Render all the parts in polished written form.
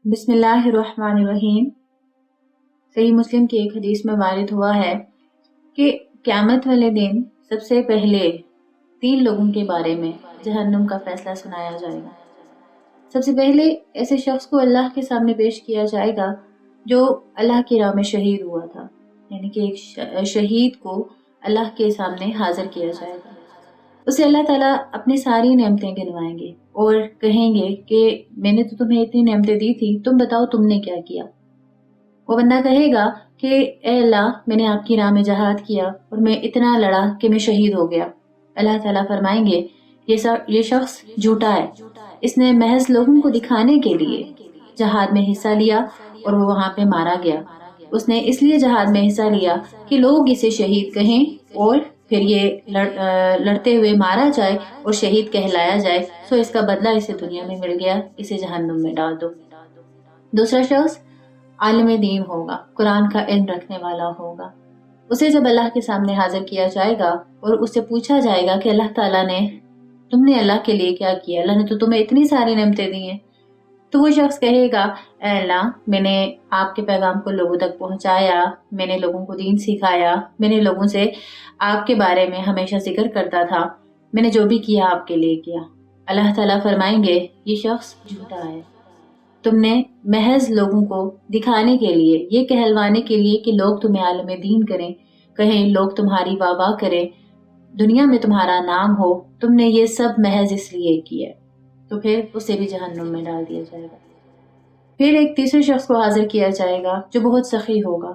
بسم اللہ الرحمن الرحیم۔ صحیح مسلم کی ایک حدیث میں وارد ہوا ہے کہ قیامت والے دن سب سے پہلے 3 لوگوں کے بارے میں جہنم کا فیصلہ سنایا جائے گا۔ سب سے پہلے ایسے شخص کو اللہ کے سامنے پیش کیا جائے گا جو اللہ کی راہ میں شہید ہوا تھا، یعنی کہ ایک شہید کو اللہ کے سامنے حاضر کیا جائے گا۔ اسے اللہ تعالیٰ اپنی ساری نعمتیں گنوائیں گے اور کہیں گے کہ میں نے تو تمہیں اتنی نعمتیں دی تھی، تم بتاؤ تم نے کیا کیا۔ وہ بندہ کہے گا کہ اے اللہ، میں نے آپ کی راہ میں جہاد کیا اور میں اتنا لڑا کہ میں شہید ہو گیا۔ اللہ تعالیٰ فرمائیں گے یہ شخص جھوٹا ہے، اس نے محض لوگوں کو دکھانے کے لیے جہاد میں حصہ لیا اور وہ وہاں پہ مارا گیا۔ اس نے اس لیے جہاد میں حصہ لیا کہ لوگ اسے شہید کہیں اور پھر یہ لڑتے ہوئے مارا جائے اور شہید کہلایا جائے، سو اس کا بدلہ اسے دنیا میں مل گیا، اسے جہنم میں ڈال دو۔ دوسرا شخص عالم دین ہوگا، قرآن کا علم رکھنے والا ہوگا۔ اسے جب اللہ کے سامنے حاضر کیا جائے گا اور اس سے پوچھا جائے گا کہ اللہ تعالیٰ نے تم نے اللہ کے لیے کیا کیا، اللہ نے تو تمہیں اتنی ساری نعمتیں دی ہیں، تو وہ شخص کہے گا اے اللہ، میں نے آپ کے پیغام کو لوگوں تک پہنچایا، میں نے لوگوں کو دین سکھایا، میں نے لوگوں سے آپ کے بارے میں ہمیشہ ذکر کرتا تھا، میں نے جو بھی کیا آپ کے لیے کیا۔ اللہ تعالیٰ فرمائیں گے یہ شخص جھوٹا ہے، تم نے محض لوگوں کو دکھانے کے لیے، یہ کہلوانے کے لیے کہ لوگ تمہیں عالم دین کریں، کہیں لوگ تمہاری واہ واہ کریں، دنیا میں تمہارا نام ہو، تم نے یہ سب محض اس لیے کیا، تو پھر اسے بھی جہنم میں ڈال دیا جائے گا۔ پھر ایک تیسرے شخص کو حاضر کیا جائے گا جو بہت سخی ہوگا۔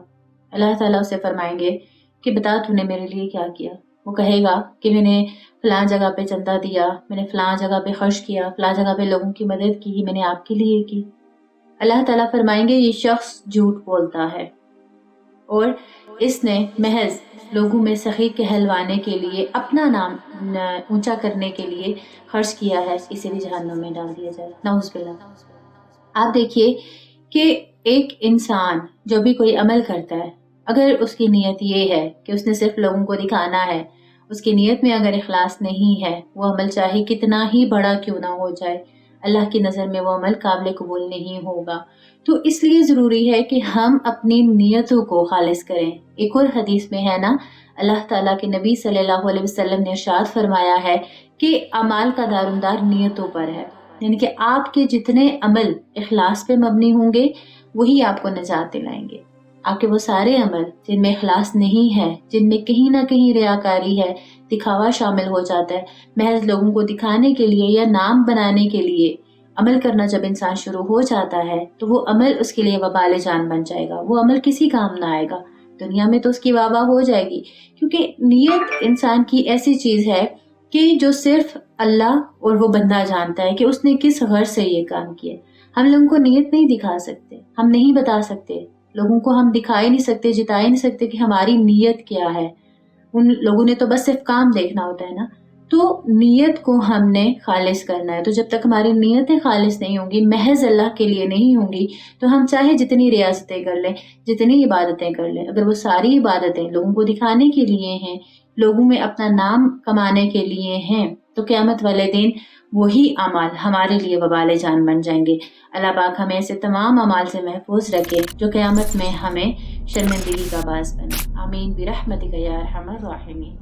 اللہ تعالیٰ اسے فرمائیں گے کہ بتا تو نے میرے لیے کیا کیا۔ وہ کہے گا کہ میں نے فلاں جگہ پہ چندہ دیا، میں نے فلاں جگہ پہ خرچ کیا، فلاں جگہ پہ لوگوں کی مدد کی، میں نے آپ کے لیے کی۔ اللہ تعالیٰ فرمائیں گے یہ شخص جھوٹ بولتا ہے اور اس نے محض لوگوں میں سخی کہلوانے کے لیے، اپنا نام اونچا کرنے کے لیے خرچ کیا ہے، اسے بھی جہنم میں ڈال دیا جائے۔ نعوذ باللہ۔ آپ دیکھیے کہ ایک انسان جو بھی کوئی عمل کرتا ہے، اگر اس کی نیت یہ ہے کہ اس نے صرف لوگوں کو دکھانا ہے، اس کی نیت میں اگر اخلاص نہیں ہے، وہ عمل چاہے کتنا ہی بڑا کیوں نہ ہو جائے، اللہ کی نظر میں وہ عمل قابل قبول نہیں ہوگا۔ تو اس لیے ضروری ہے کہ ہم اپنی نیتوں کو خالص کریں۔ ایک اور حدیث میں ہے نا، اللہ تعالیٰ کے نبی صلی اللہ علیہ وسلم نے ارشاد فرمایا ہے کہ اعمال کا دارومدار نیتوں پر ہے، یعنی کہ آپ کے جتنے عمل اخلاص پہ مبنی ہوں گے وہی آپ کو نجات دلائیں گے۔ آپ کے وہ سارے عمل جن میں اخلاص نہیں ہے، جن میں کہیں نہ کہیں ریاکاری ہے، دکھاوا شامل ہو جاتا ہے، محض لوگوں کو دکھانے کے لیے یا نام بنانے کے لیے عمل کرنا جب انسان شروع ہو جاتا ہے تو وہ عمل اس کے لیے وبال جان بن جائے گا، وہ عمل کسی کام نہ آئے گا، دنیا میں تو اس کی واہ واہ ہو جائے گی، کیونکہ نیت انسان کی ایسی چیز ہے کہ جو صرف اللہ اور وہ بندہ جانتا ہے کہ اس نے کس غرض سے یہ کام کیا۔ ہم لوگوں کو نیت نہیں دکھا سکتے، ہم نہیں بتا سکتے، لوگوں کو ہم دکھا ہی نہیں سکتے، جتا ہی نہیں سکتے کہ ہماری نیت کیا ہے۔ ان لوگوں نے تو بس صرف کام دیکھنا ہوتا ہے نا۔ تو نیت کو ہم نے خالص کرنا ہے، تو جب تک ہماری نیتیں خالص نہیں ہوں گی، محض اللہ کے لیے نہیں ہوں گی، تو ہم چاہے جتنی ریاستیں کر لیں، جتنی عبادتیں کر لیں، اگر وہ ساری عبادتیں لوگوں کو دکھانے کے لیے ہیں، لوگوں میں اپنا نام کمانے کے لیے ہیں، تو قیامت والے دن وہی اعمال ہمارے لیے وبال جان بن جائیں گے۔ اللہ پاک ہمیں ایسے تمام اعمال سے محفوظ رکھے جو قیامت میں ہمیں شرمندگی کا باعث بنے۔ آمین برحمتک یا ارحم الراحمین۔